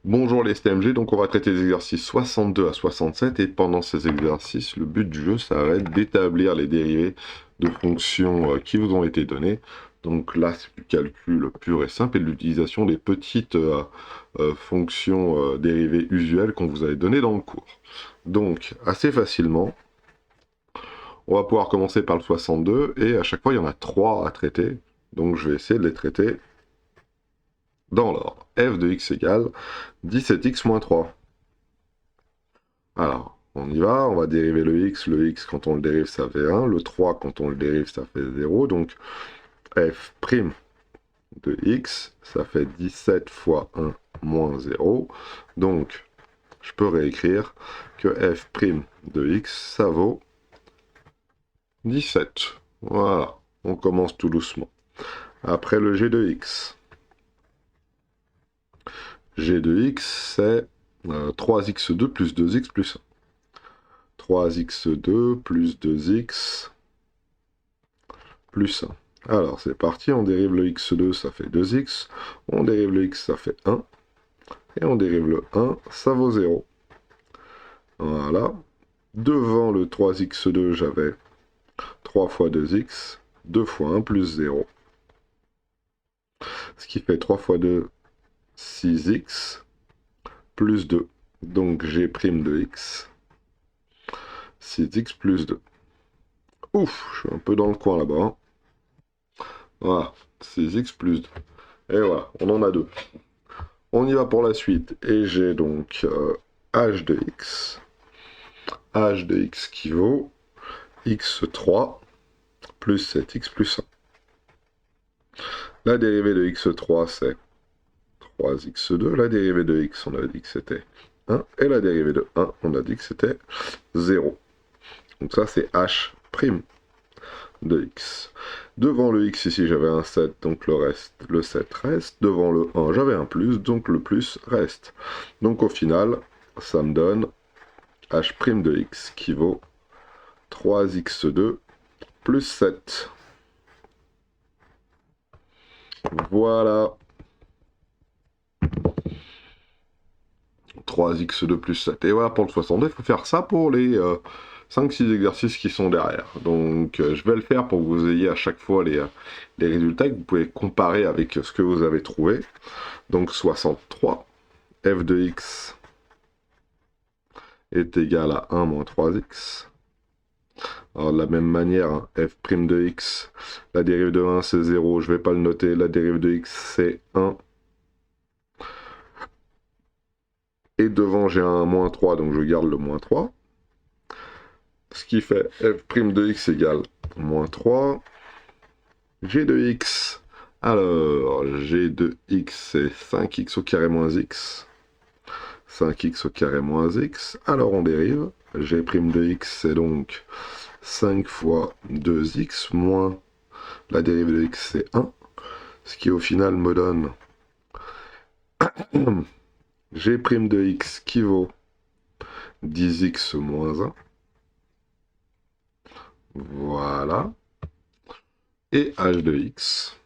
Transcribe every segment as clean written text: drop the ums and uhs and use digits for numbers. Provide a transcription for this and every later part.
Bonjour les STMG, donc on va traiter les exercices 62 à 67 et pendant ces exercices, le but du jeu, ça va être d'établir les dérivés de fonctions qui vous ont été données. Donc là, c'est du calcul pur et simple et de l'utilisation des petites fonctions dérivées usuelles qu'on vous avait données dans le cours. Donc, assez facilement, on va pouvoir commencer par le 62 et à chaque fois, il y en a 3 à traiter. Donc je vais essayer de les traiter dans l'ordre. F de x égale 17x moins 3. Alors, on y va, on va dériver le x quand on le dérive ça fait 1, le 3 quand on le dérive ça fait 0, donc f' de x, ça fait 17 fois 1 moins 0, donc je peux réécrire que f' de x, ça vaut 17. Voilà, on commence tout doucement. Après le g de x. G de x, c'est 3x2 plus 2x plus 1. 3x2 plus 2x plus 1. Alors c'est parti, on dérive le x2, ça fait 2x, on dérive le x, ça fait 1, et on dérive le 1, ça vaut 0. Voilà. Devant le 3x2, j'avais 3 fois 2x, 2 fois 1 plus 0. Ce qui fait 3 fois 2, 6x, plus 2. Donc g' de x, 6x plus 2. Ouf, je suis un peu dans le coin là-bas. Hein. Voilà, 6x plus 2. Et voilà, on en a 2. On y va pour la suite. Et j'ai donc h de x. H de x qui vaut x3 plus 7x plus 1. La dérivée de x3, c'est 3x2. La dérivée de x, on avait dit que c'était 1. Et la dérivée de 1, on a dit que c'était 0. Donc ça, c'est h' de x. Devant le x, ici, j'avais un 7, donc le 7 reste. Devant le 1, j'avais un plus, donc le plus reste. Donc au final, ça me donne h' de x qui vaut 3x2 plus 7. Voilà. 3x2 plus 7. Et voilà pour le 62, il faut faire ça pour les 5-6 exercices qui sont derrière. Donc je vais le faire pour que vous ayez à chaque fois les résultats que vous pouvez comparer avec ce que vous avez trouvé. Donc 63, f de x est égal à 1 moins 3x. Alors de la même manière, hein, f' de x, la dérive de 1 c'est 0, je ne vais pas le noter, la dérive de x c'est 1. Et devant j'ai un moins 3, donc je garde le moins 3. Ce qui fait f' de x égale moins 3. G de x. Alors, G de x, c'est 5x au carré moins x. 5x au carré moins x. Alors, on dérive. G' de x, c'est donc 5 fois 2x moins la dérivée de x, c'est 1. Ce qui, au final, me donne G' de x qui vaut 10x moins 1. Voilà. Et h de x.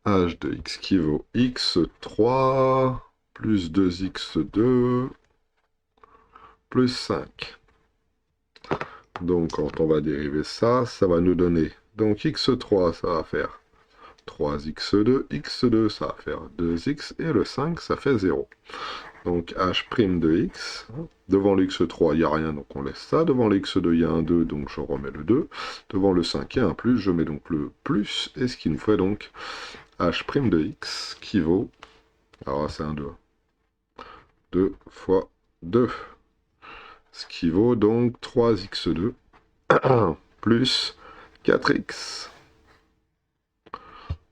H de x qui vaut x3 plus 2x2 plus 5. Donc quand on va dériver ça, ça va nous donner, donc x3 ça va faire 3x2, x2 ça va faire 2x, et le 5 ça fait 0. Donc h' de x, devant le x3 il n'y a rien donc on laisse ça, devant le x2 il y a un 2 donc je remets le 2, devant le 5 il y a un plus, je mets donc le plus, et ce qui nous fait donc h' de x qui vaut, alors c'est un 2, 2 fois 2, ce qui vaut donc 3x2 plus 4x.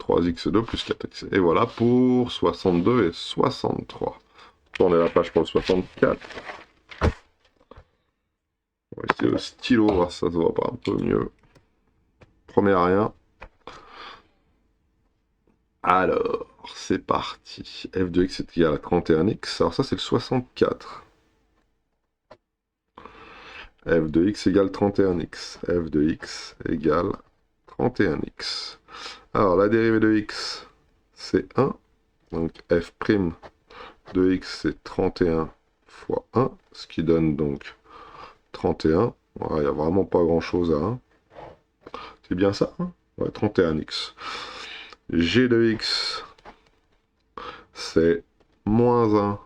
3x2 plus 4x. Et voilà pour 62 et 63. Tournez la page pour le 64. On va essayer le stylo, voir si ça se voit pas un peu mieux. Premier rien. Alors, c'est parti. f de x est égal à 31x. Alors ça, c'est le 64. f de x égale 31x. f de x égale 31x. Alors, la dérivée de x, c'est 1. Donc f' de x, c'est 31 fois 1, ce qui donne donc 31. Voilà, il n'y a vraiment pas grand-chose à 1. C'est bien ça, hein? Ouais, 31x. G de x, c'est moins 1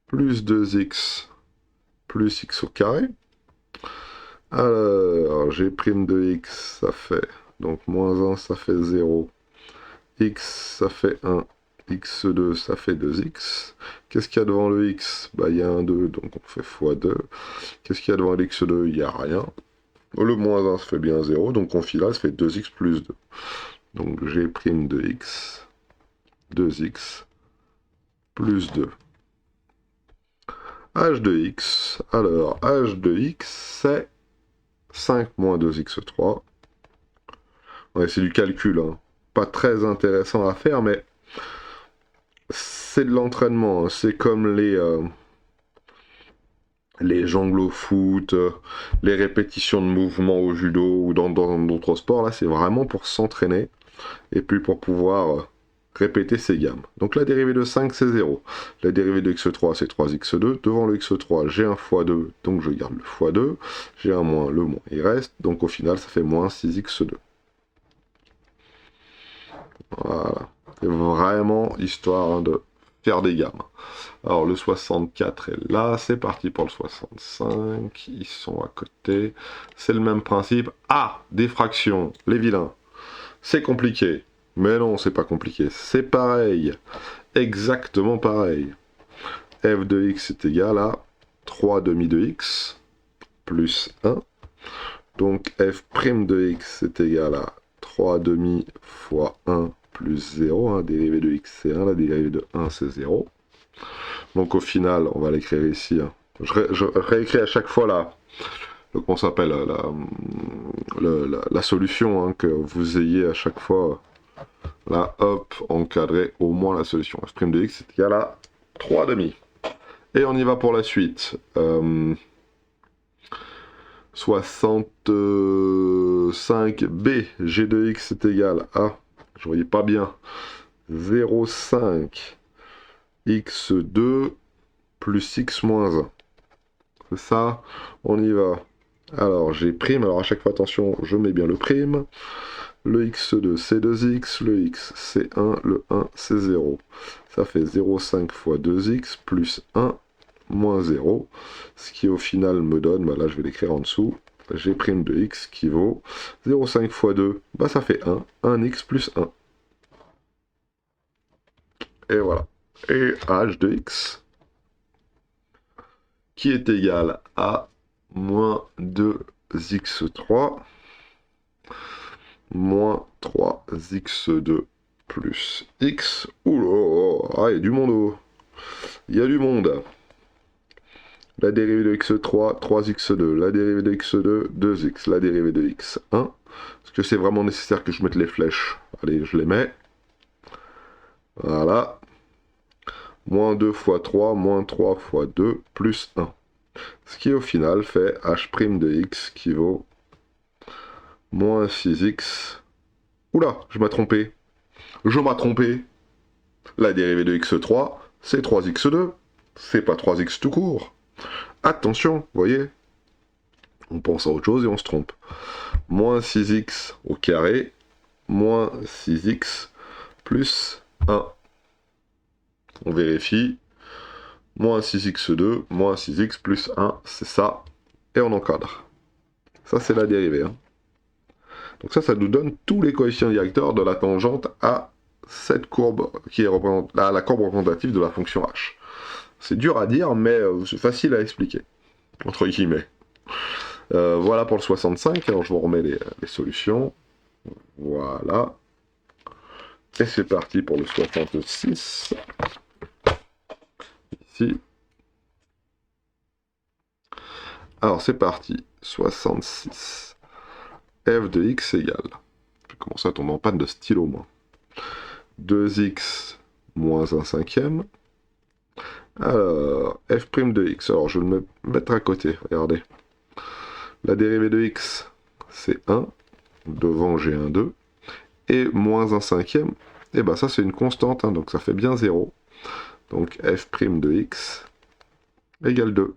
plus 2x plus x au carré. Alors, G' de x, ça fait, donc moins 1, ça fait 0. X, ça fait 1. X2, ça fait 2x. Qu'est-ce qu'il y a devant le x? Bah, il y a un 2, donc on fait x2. Qu'est-ce qu'il y a devant l'x2? Il n'y a rien. Le moins 1, ça fait bien 0, donc on file là, ça fait 2x plus 2. Donc G' de x, 2x, plus 2. H de x, alors H de x, c'est 5 moins 2x3. Ouais, c'est du calcul, hein. Pas très intéressant à faire, mais c'est de l'entraînement. Hein. C'est comme les jongles au foot, les répétitions de mouvements au judo ou dans d'autres sports. Là, c'est vraiment pour s'entraîner et puis pour pouvoir répéter ces gammes. Donc la dérivée de 5, c'est 0. La dérivée de x3, c'est 3x2. Devant le x3, j'ai un x2, donc je garde le x2. J'ai un moins, le moins, il reste. Donc au final, ça fait moins 6x2. Voilà. C'est vraiment histoire de faire des gammes. Alors le 64 est là, c'est parti pour le 65. Ils sont à côté. C'est le même principe. Ah, des fractions, les vilains. C'est compliqué. Mais non, c'est pas compliqué. C'est pareil. Exactement pareil. F de x est égal à 3 demi de x plus 1. Donc f' de x est égal à 3 demi fois 1 plus 0. Hein. Dérivée de x c'est 1, la dérivée de 1 c'est 0. Donc au final, on va l'écrire ici. Hein. Je réécris à chaque fois là. Comment s'appelle la solution, hein, que vous ayez à chaque fois. Là, hop, encadrer au moins la solution. F' de x est égal à 3 demi. Et on y va pour la suite. 65b, g de x est égal à, je voyais pas bien, 0,5 x2 plus x moins 1. C'est ça, on y va. Alors, j'ai prime, alors à chaque fois, attention, je mets bien le prime. Le x2, c'est 2x, le x, c'est 1, le 1, c'est 0. Ça fait 0,5 fois 2x plus 1 moins 0, ce qui au final me donne, bah là je vais l'écrire en dessous, G' de x qui vaut 0,5 fois 2, bah ça fait 1, 1x plus 1. Et voilà. Et h de x, qui est égal à moins 2x3 moins 3x2 plus x. Oula, ah, il y a du monde. Il y a du monde. La dérivée de x3, 3x2. La dérivée de x2, 2x. La dérivée de x, 1. Est-ce que c'est vraiment nécessaire que je mette les flèches? Allez, je les mets. Voilà. Moins 2 fois 3, moins 3 fois 2, plus 1. Ce qui au final fait h' de x qui vaut moins 6x. Oula, je m'ai trompé. Je m'ai trompé. La dérivée de x3, c'est 3x2. C'est pas 3x tout court. Attention, vous voyez, on pense à autre chose et on se trompe. Moins 6x au carré, moins 6x plus 1. On vérifie. Moins 6x2, moins 6x plus 1, c'est ça. Et on encadre. Ça, c'est la dérivée. Hein. Donc ça nous donne tous les coefficients directeurs de la tangente à cette courbe qui est à la courbe représentative de la fonction h. C'est dur à dire, mais c'est facile à expliquer, entre guillemets. Voilà pour le 65, alors je vous remets les solutions. Voilà. Et c'est parti pour le 66. Ici. Alors c'est parti. 66. F de x égale. Je vais commencer à tomber en panne de stylo, moi. 2x moins 1 cinquième. Alors, f' de x. Alors je vais le mettre à côté, regardez. La dérivée de x, c'est 1. Devant, j'ai un 2. Et moins 1 cinquième. et ben ça c'est une constante, hein, donc ça fait bien 0. Donc f' de x égale 2.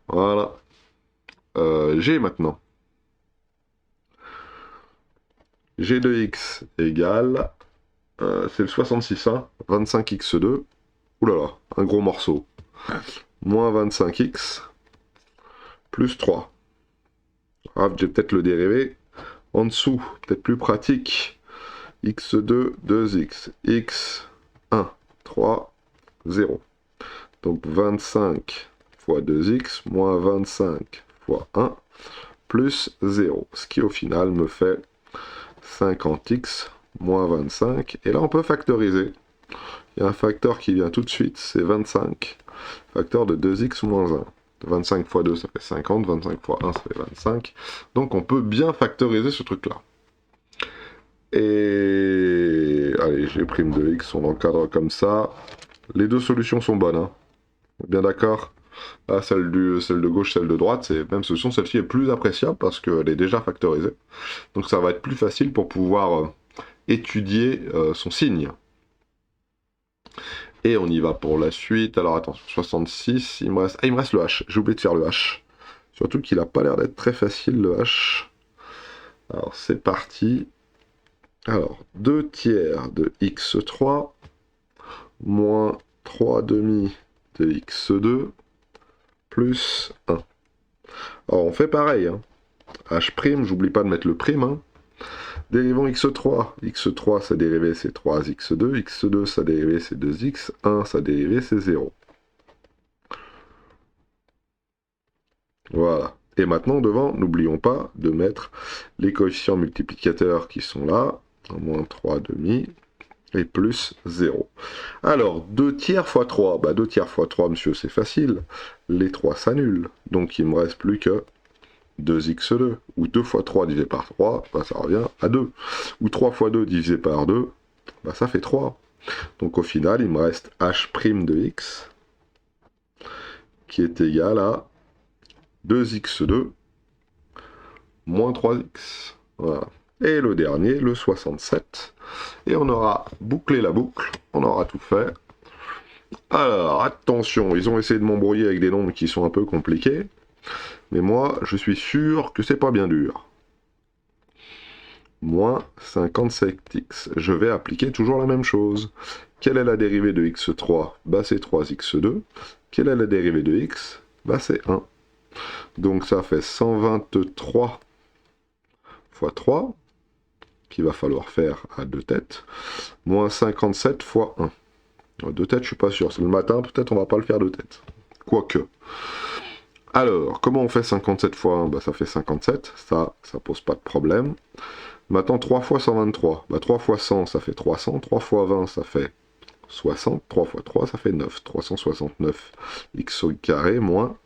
Voilà. G maintenant. G de x égale, c'est le 66, hein, 25x2. Oulala, un gros morceau. Moins 25x plus 3. Ah, j'ai peut-être le dérivé en dessous, peut-être plus pratique. x2, 2x, x, 1, 3, 0. Donc 25 fois 2x moins 25 fois 1 plus 0. Ce qui au final me fait 50x moins 25. Et là on peut factoriser. Il y a un facteur qui vient tout de suite, c'est 25. Facteur de 2x moins 1. 25 fois 2 ça fait 50, 25 fois 1 ça fait 25. Donc on peut bien factoriser ce truc là. Et allez, j'ai prime de x, on l'encadre comme ça. Les deux solutions sont bonnes, hein. Bien d'accord. Là, celle de gauche, celle de droite, c'est même solution. Celle-ci est plus appréciable parce qu'elle est déjà factorisée. Donc ça va être plus facile pour pouvoir étudier son signe. Et on y va pour la suite. Alors attention, 66, il me reste le h. J'ai oublié de faire le h. Surtout qu'il n'a pas l'air d'être très facile, le h. Alors c'est parti. Alors, 2 tiers de x3 moins 3 demi de x2 plus 1. Alors on fait pareil, hein. H', j'oublie pas de mettre le prime, hein. Dérivant x3. x3, sa dérivée, c'est 3x2. x2, sa dérivée, c'est 2x. 1, sa dérivée, c'est 0. Voilà. Et maintenant, devant, n'oublions pas de mettre les coefficients multiplicateurs qui sont là. Moins 3 demi et plus 0. Alors, 2 tiers fois 3. Bah, 2 tiers fois 3, monsieur, c'est facile. Les 3 s'annulent. Donc, il ne me reste plus que 2x2, ou 2 fois 3 divisé par 3, bah, ça revient à 2. Ou 3 fois 2 divisé par 2, bah, ça fait 3. Donc au final, il me reste h' de x, qui est égal à 2x2 moins 3x. Voilà. Et le dernier, le 67. Et on aura bouclé la boucle, on aura tout fait. Alors, attention, ils ont essayé de m'embrouiller avec des nombres qui sont un peu compliqués. Mais moi, je suis sûr que c'est pas bien dur. Moins 57x. Je vais appliquer toujours la même chose. Quelle est la dérivée de x3? Bah c'est 3x2. Quelle est la dérivée de x? Bah c'est 1. Donc ça fait 123 fois 3, qu'il va falloir faire à 2 têtes, moins 57 fois 1. À 2 têtes, je suis pas sûr. C'est le matin, peut-être on va pas le faire 2 têtes. Quoique. Alors, comment on fait 57 fois 1? Bah ça fait 57, ça pose pas de problème. Maintenant, 3 fois 123. Bah 3 fois 100, ça fait 300. 3 fois 20, ça fait 60. 3 fois 3, ça fait 9. 369 x au carré moins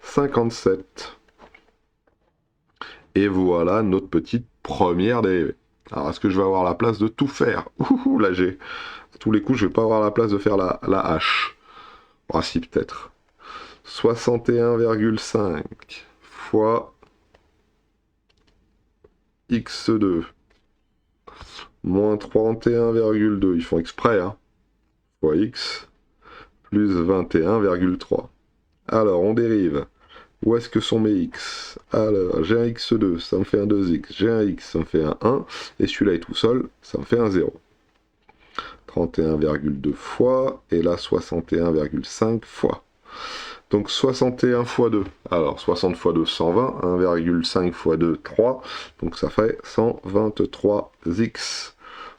57. Et voilà notre petite première dérivée. Alors, est-ce que je vais avoir la place de tout faire? Ouh, là, j'ai... À tous les coups, je vais pas avoir la place de faire la h. Ah si, peut-être. 61,5 fois x2 moins 31,2. Ils font exprès, hein. Fois x plus 21,3. Alors, on dérive. Où est-ce que sont mes x? Alors, j'ai un x2, ça me fait un 2x. J'ai un x, ça me fait un 1. Et celui-là est tout seul, ça me fait un 0. 31,2 fois. Et là, 61,5 fois. Donc 61 fois 2. Alors, 60 fois 2, 120. 1,5 fois 2, 3. Donc ça fait 123x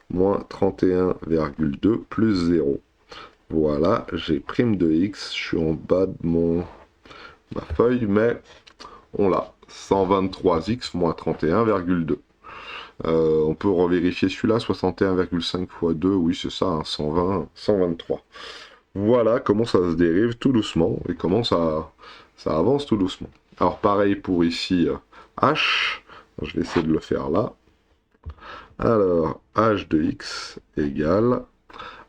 moins 31,2 plus 0. Voilà, j'ai prime de x. Je suis en bas de ma feuille, mais on l'a. 123x moins 31,2. On peut revérifier celui-là, 61,5 fois 2, oui c'est ça, hein, 120, 123. Voilà comment ça se dérive tout doucement, et comment ça avance tout doucement. Alors pareil pour ici, h, je vais essayer de le faire là. Alors, h de x égale,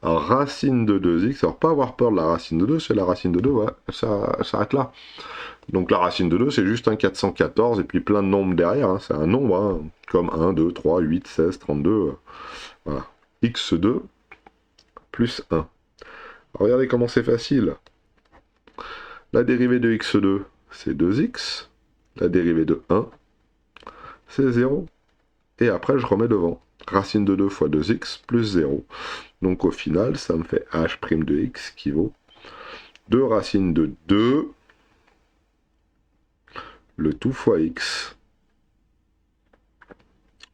alors, racine de 2x, alors pas avoir peur de la racine de 2, c'est la racine de 2, ouais, ça s'arrête là. Donc la racine de 2, c'est juste un 414 et puis plein de nombres derrière. Hein. C'est un nombre, hein, comme 1, 2, 3, 8, 16, 32. Voilà. x2 plus 1. Alors, regardez comment c'est facile. La dérivée de x2, c'est 2x. La dérivée de 1, c'est 0. Et après, je remets devant. Racine de 2 fois 2x plus 0. Donc au final, ça me fait h' de x qui vaut 2 racines de 2, le tout fois x.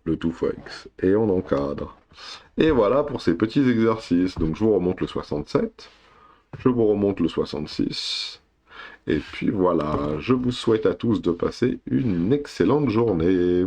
Le tout fois x. Et on encadre. Et voilà pour ces petits exercices. Donc je vous remonte le 67. Je vous remonte le 66. Et puis voilà, je vous souhaite à tous de passer une excellente journée.